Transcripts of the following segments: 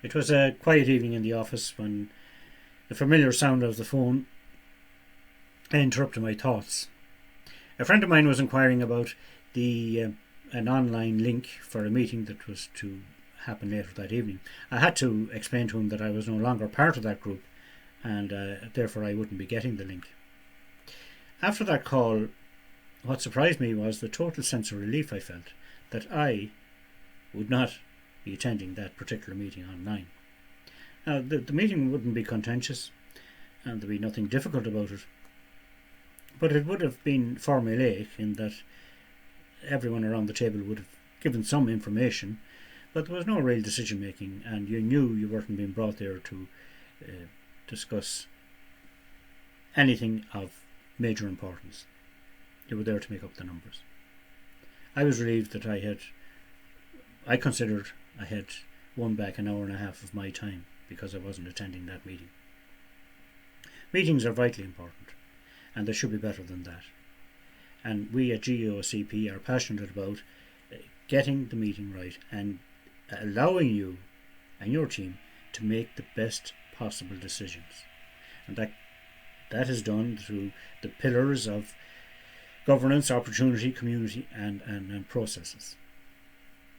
It was a quiet evening in the office when the familiar sound of the phone interrupted my thoughts. A friend of mine was inquiring about an online link for a meeting that was to happen later that evening. I had to explain to him that I was no longer part of that group, and therefore I wouldn't be getting the link. After that call, what surprised me was the total sense of relief I felt that I would not be attending that particular meeting online. Now, the meeting wouldn't be contentious, and there'd be nothing difficult about it, but it would have been formulaic in that everyone around the table would have given some information, but there was no real decision making, and you knew you weren't being brought there to discuss anything of major importance. You were there to make up the numbers. I was relieved that I considered I had won back an hour and a half of my time because I wasn't attending that meeting. Meetings are vitally important, and they should be better than that. And we at GOCP are passionate about getting the meeting right and allowing you and your team to make the best possible decisions. And that is done through the pillars of governance, opportunity, community and processes.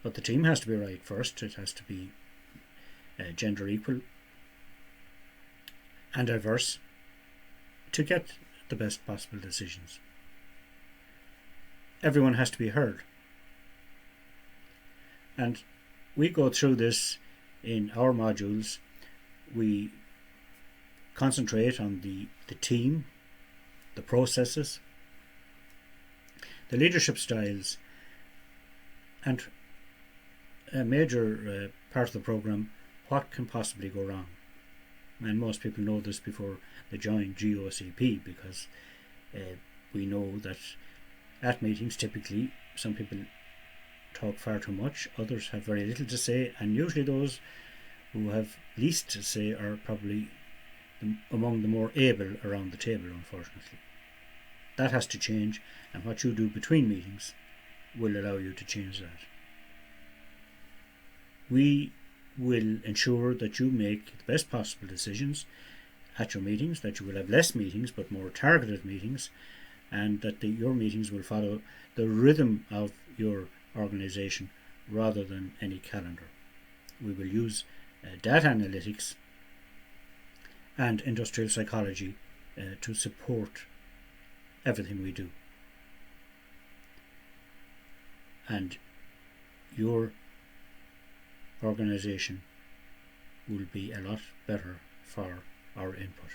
But the team has to be right first. It has to be gender equal and diverse to get the best possible decisions. Everyone has to be heard. And we go through this in our modules. We concentrate on the team, the processes, the leadership styles, and a major part of the program, what can possibly go wrong. And most people know this before they join GOCP, because we know that at meetings typically some people talk far too much, others have very little to say, and usually those who have least to say are probably among the more able around the table, unfortunately. That has to change, and what you do between meetings will allow you to change that. We will ensure that you make the best possible decisions at your meetings, that you will have less meetings but more targeted meetings, and that your meetings will follow the rhythm of your organisation rather than any calendar. We will use data analytics and industrial psychology to support everything we do. And your organisation will be a lot better for our input.